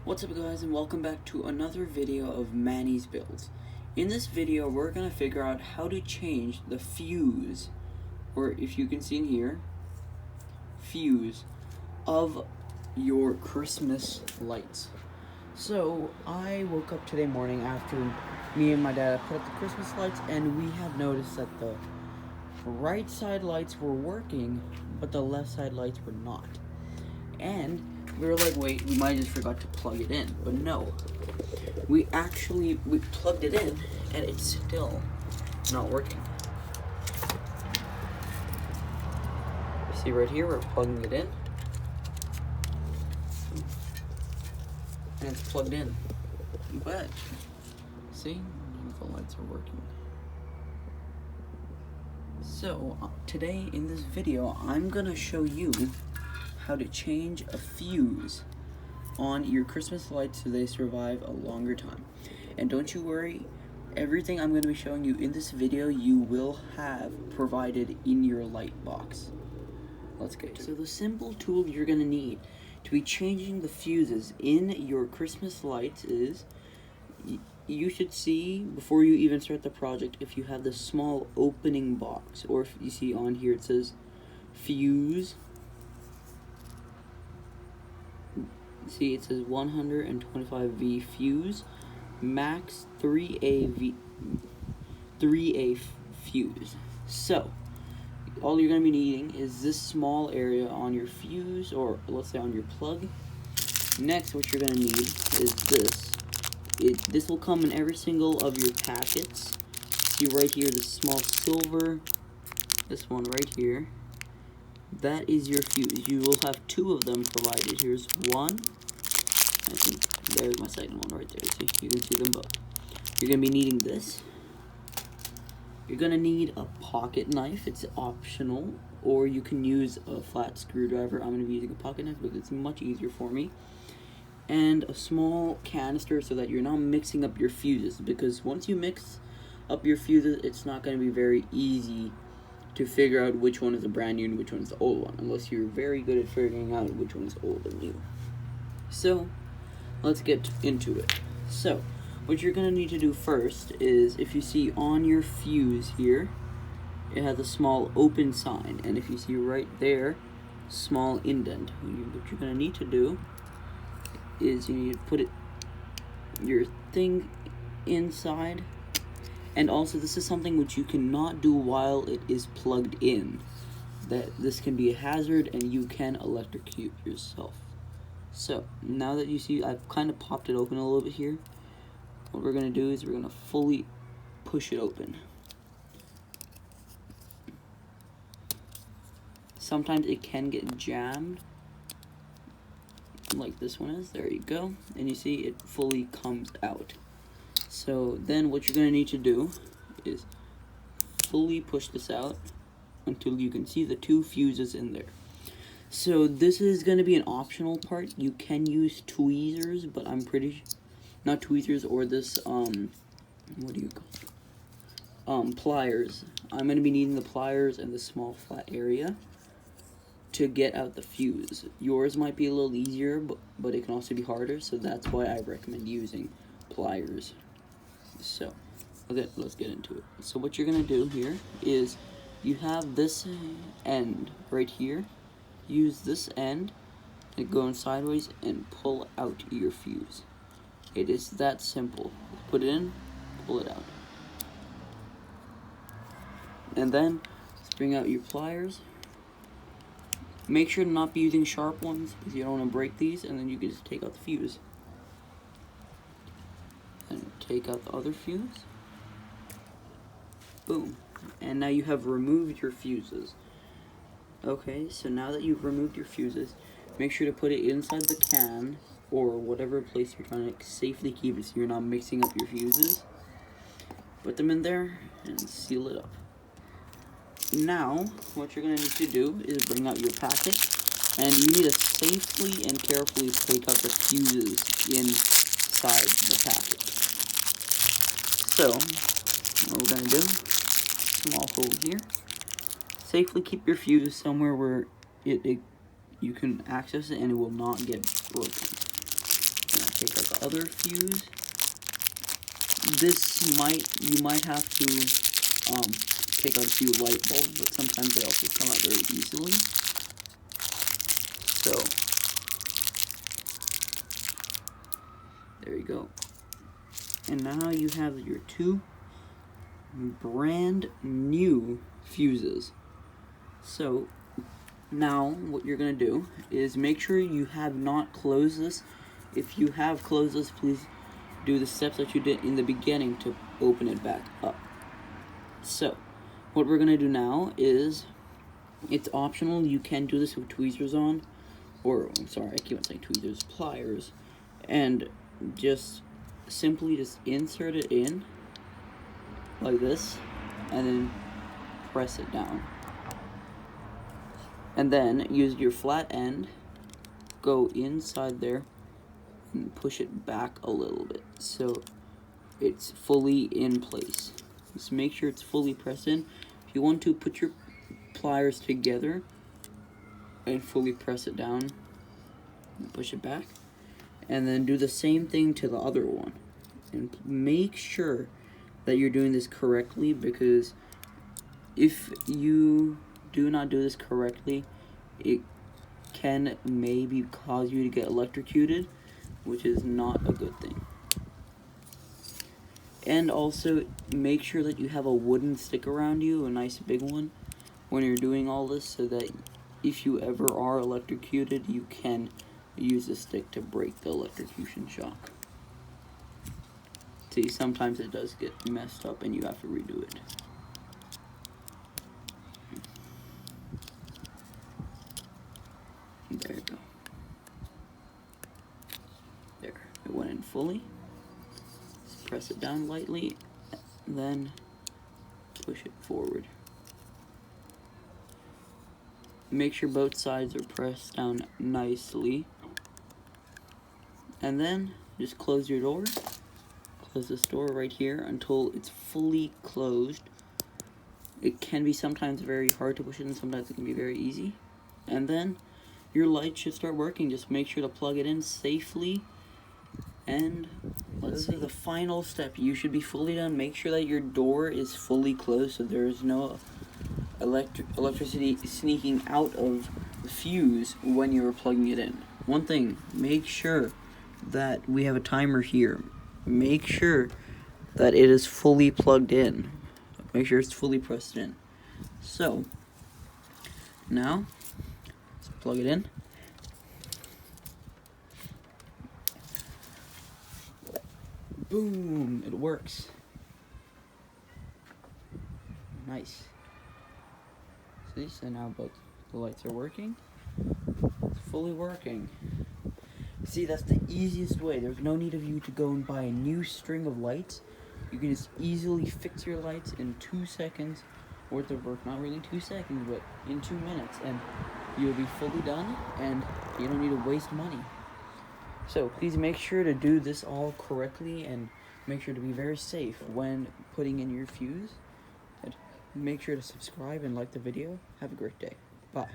What's up guys, and welcome back to another video of Manny's Builds. In this video we're going to figure out how to change the fuse, or if you can see in here, fuse of your Christmas lights. So I woke up today morning after me and my dad put up the Christmas lights, and we had noticed that the right side lights were working but the left side lights were not. And we were like, wait, we might have just forgot to plug it in. But no, we plugged it in and it's still not working. See right here, we're plugging it in and it's plugged in. But see, the lights are working. So today in this video, I'm gonna show you how to change a fuse on your Christmas lights so they survive a longer time. And don't you worry, everything I'm going to be showing you in this video you will have provided in your light box. Let's get to it. So the simple tool you're going to need to be changing the fuses in your Christmas lights is, you should see before you even start the project if you have this small opening box, or if you see on here it says fuse. See, it says 125V fuse, max 3A fuse. So, all you're going to be needing is this small area on your fuse, or let's say on your plug. Next, what you're going to need is this. This will come in every single of your packets. See right here, this small silver, this one right here. That is your fuse. You will have two of them provided. Here's one. I think there's my second one right there. See, you can see them both. You're going to be needing this. You're going to need a pocket knife. It's optional. Or you can use a flat screwdriver. I'm going to be using a pocket knife because it's much easier for me. And a small canister so that you're not mixing up your fuses. Because once you mix up your fuses, it's not going to be very easy to figure out which one is the brand new and which one is the old one, unless you're very good at figuring out which one is old and new. So, let's get into it. So, what you're going to need to do first is, if you see on your fuse here, it has a small open sign, and if you see right there, small indent. What you're going to need to do is you need to put your thing inside. And also, this is something which you cannot do while it is plugged in. That this can be a hazard and you can electrocute yourself. So, now that you see, I've kind of popped it open a little bit here. What we're going to do is we're going to fully push it open. Sometimes it can get jammed, like this one is. There you go. And you see it fully comes out. So then what you're going to need to do is fully push this out until you can see the two fuses in there. So this is going to be an optional part. You can use tweezers, but I'm pretty, not tweezers, or this, what do you call it? Pliers. I'm going to be needing the pliers and the small flat area to get out the fuse. Yours might be a little easier, but it can also be harder, so that's why I recommend using pliers. So, okay, let's get into it. So what you're going to do here is, you have this end right here. Use this end and go in sideways and pull out your fuse. It is that simple. Put it in, pull it out. And then, let's bring out your pliers. Make sure to not be using sharp ones because you don't want to break these, and then you can just take out the fuse. And take out the other fuse. Boom. And now you have removed your fuses. Okay, so now that you've removed your fuses, make sure to put it inside the can or whatever place you're trying to safely keep it so you're not mixing up your fuses. Put them in there and seal it up. Now, what you're going to need to do is bring out your packet, and you need to safely and carefully take out the fuses inside the packet. So, what we're going to do, small hole here. Safely keep your fuse somewhere where you can access it and it will not get broken. Yeah. take out the other fuse. You might have to take out a few light bulbs, but sometimes they also come out very easily. So there you go. And now you have your two brand new fuses. So now what you're going to do is make sure you have not closed this. If you have closed this, please do the steps that you did in the beginning to open it back up. So what we're going to do now is, it's optional, you can do this with tweezers on, or I'm sorry, I keep on saying tweezers, pliers, and just simply just insert it in like this and then press it down, and then use your flat end, go inside there and push it back a little bit so it's fully in place. Just make sure it's fully pressed in. If you want to, put your pliers together and fully press it down and push it back, and then do the same thing to the other one, and make sure that you're doing this correctly, because if you do not do this correctly, it can maybe cause you to get electrocuted, which is not a good thing. And also make sure that you have a wooden stick around you, a nice big one, when you're doing all this, so that if you ever are electrocuted, you can use the stick to break the electrocution shock. See, sometimes it does get messed up and you have to redo it. There you go. There, it went in fully. Just press it down lightly, then push it forward. Make sure both sides are pressed down nicely. And then just close your door. Close this door right here until it's fully closed. It can be sometimes very hard to push it in, sometimes it can be very easy. And then your light should start working. Just make sure to plug it in safely. And let's say the final step, you should be fully done. Make sure that your door is fully closed so there is no electricity sneaking out of the fuse when you're plugging it in. One thing, make sure that we have a timer here. Make sure that it is fully plugged in. Make sure it's fully pressed in. So now let's plug it in. Boom, it works. Nice. See, so now both the lights are working. It's fully working. See, that's the easiest way. There's no need of you to go and buy a new string of lights. You can just easily fix your lights in 2 seconds worth of work. Not really 2 seconds, but in 2 minutes. And you'll be fully done, and you don't need to waste money. So please make sure to do this all correctly, and make sure to be very safe when putting in your fuse. And make sure to subscribe and like the video. Have a great day. Bye.